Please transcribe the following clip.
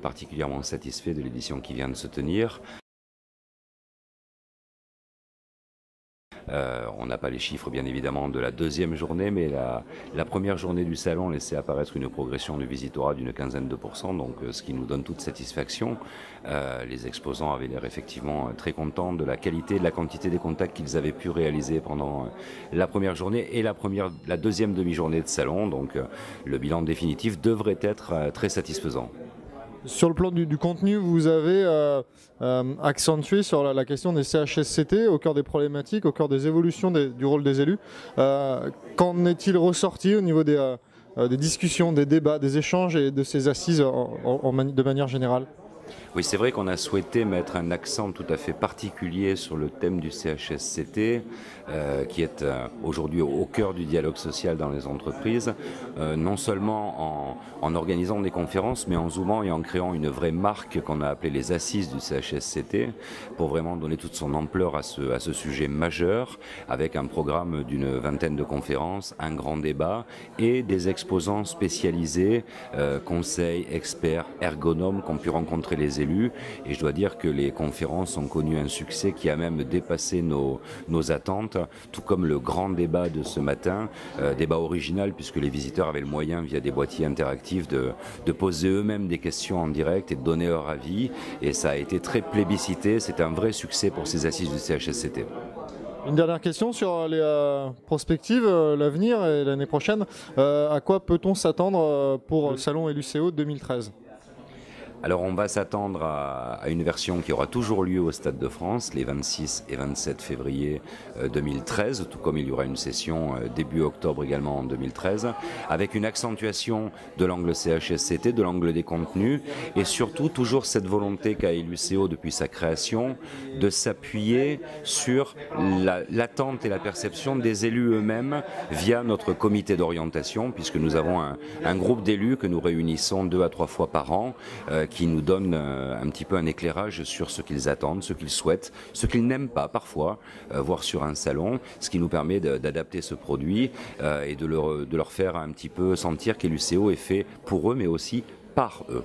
particulièrement satisfait de l'édition qui vient de se tenir. On n'a pas les chiffres bien évidemment de la deuxième journée, mais la première journée du salon laissait apparaître une progression du visitorat d'une quinzaine de %, donc ce qui nous donne toute satisfaction. Les exposants avaient l'air effectivement très contents de la qualité et de la quantité des contacts qu'ils avaient pu réaliser pendant la première journée et la deuxième demi-journée de salon, donc le bilan définitif devrait être très satisfaisant. Sur le plan du contenu, vous avez accentué sur la question des CHSCT au cœur des problématiques, au cœur des évolutions du rôle des élus. Qu'en est-il ressorti au niveau des discussions, des débats, des échanges et de ces assises de manière générale ? Oui, c'est vrai qu'on a souhaité mettre un accent tout à fait particulier sur le thème du CHSCT, qui est aujourd'hui au cœur du dialogue social dans les entreprises, non seulement en organisant des conférences, mais en zoomant et en créant une vraie marque qu'on a appelée les Assises du CHSCT, pour vraiment donner toute son ampleur à ce sujet majeur, avec un programme d'une vingtaine de conférences, un grand débat et des exposants spécialisés, conseils, experts, ergonomes qu'ont pu rencontrer les élus, et je dois dire que les conférences ont connu un succès qui a même dépassé nos attentes, tout comme le grand débat de ce matin, débat original puisque les visiteurs avaient le moyen via des boîtiers interactifs de poser eux-mêmes des questions en direct et de donner leur avis, et ça a été très plébiscité. C'est un vrai succès pour ces assises du CHSCT. Une dernière question sur les prospectives, l'avenir et l'année prochaine. À quoi peut-on s'attendre pour le Salon LUCO 2013 ? Alors on va s'attendre à une version qui aura toujours lieu au Stade de France, les 26 et 27 février 2013, tout comme il y aura une session début octobre également en 2013, avec une accentuation de l'angle CHSCT, de l'angle des contenus, et surtout toujours cette volonté qu'a LUCO depuis sa création de s'appuyer sur l'attente et la perception des élus eux-mêmes via notre comité d'orientation, puisque nous avons un groupe d'élus que nous réunissons 2 à 3 fois par an, qui nous donne un petit peu un éclairage sur ce qu'ils attendent, ce qu'ils souhaitent, ce qu'ils n'aiment pas parfois voir sur un salon, ce qui nous permet d'adapter ce produit et de leur faire un petit peu sentir qu'LUCO est fait pour eux mais aussi par eux.